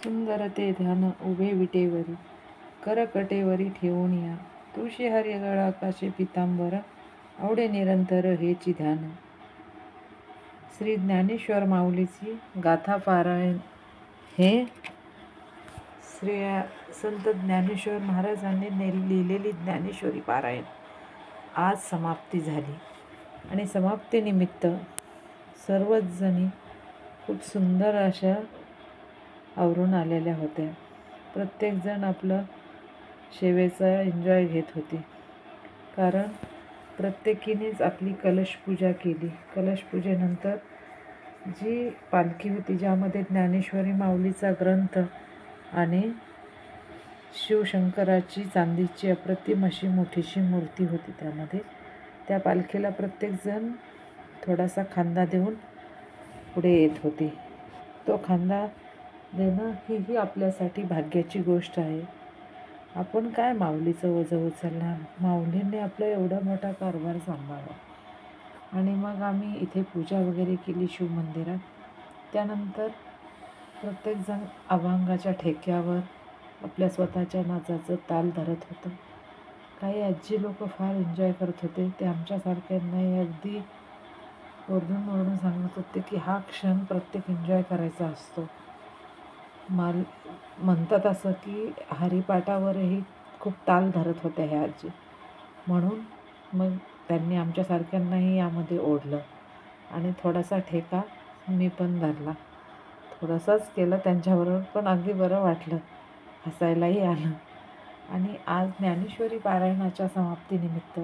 सुंदर ते ध्यान उभे विटेवरी, करकटेवरी ठेवून या. तुळशी हरी गळा आकाशे पितांबर, आवडे निरंतर हेची ध्यान. श्री ज्ञानेश्वर माऊलीची गाथा पारायण हे श्री संत ज्ञानेश्वर महाराजांनी लिहिलेली ज्ञानेश्वरी पारायण आज समाप्ती झाली आणि समाप्तीनिमित्त सर्वच जणी खूप सुंदर अशा आवरून आलेल्या होत्या. प्रत्येकजण आपलं सेवेचा एन्जॉय घेत होती, कारण प्रत्येकीनेच आपली कलशपूजा केली. कलशपूजेनंतर जी पालखी होती, ज्यामध्ये ज्ञानेश्वरी माऊलीचा ग्रंथ आणि शिवशंकराची चांदीची अप्रतिम अशी मोठीशी मूर्ती होती, त्यामध्ये त्या पालखीला प्रत्येकजण थोडासा खांदा देऊन पुढे येत होती. तो खांदा देणं ही आपल्यासाठी भाग्याची गोष्ट आहे. आपण काय माऊलीचं ओझं उचलणार. माऊलींनी आपला एवढा मोठा कारभार सांभाळला. आणि मग आम्ही इथे पूजा वगैरे केली शिवमंदिरात. त्यानंतर प्रत्येकजण अभंगाच्या ठेक्यावर आपल्या स्वतःच्या नाचाचं ताल धरत होतं. काही आजी लोक फार एन्जॉय करत होते. ते आमच्यासारख्यांनाही अगदी ओरडून सांगत होते की हा क्षण प्रत्येक एन्जॉय करायचा असतो. म्हणतात असं की हरिपाठावरही खूप ताल धरत होत्या ह्या आजी. म्हणून मग त्यांनी आमच्यासारख्यांनाही यामध्ये ओढलं आणि थोडासा ठेका मी पण धरला. थोडासाच केलं त्यांच्याबरोबर, पण अगदी बरं वाटलं, हसायलाही आलं. आणि आज ज्ञानेश्वरी पारायणाच्या समाप्तीनिमित्त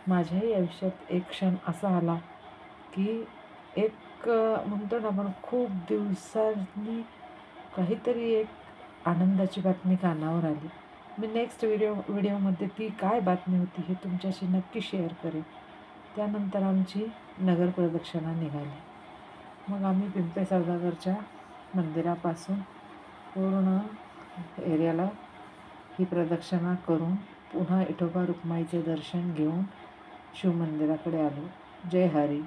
माझ्याही आयुष्यात एक क्षण असा आला की एक म्हणतो ना आपण, खूप दिवसांनी काहीतरी एक आनंदाची बातमी कानावर आली. मी नेक्स्ट व्हिडिओमध्ये ती काय बातमी होती हे तुमच्याशी नक्की शेअर करेन. त्यानंतर आमची नगर प्रदक्षिणा निघाली. मग आम्ही पिंपळे सौदागरच्या मंदिरापासून पूर्ण एरियाला ही प्रदक्षिणा करून पुन्हा विठोबा रुक्माईचे दर्शन घेऊन शिवमंदिराकडे आलो. जय हरी.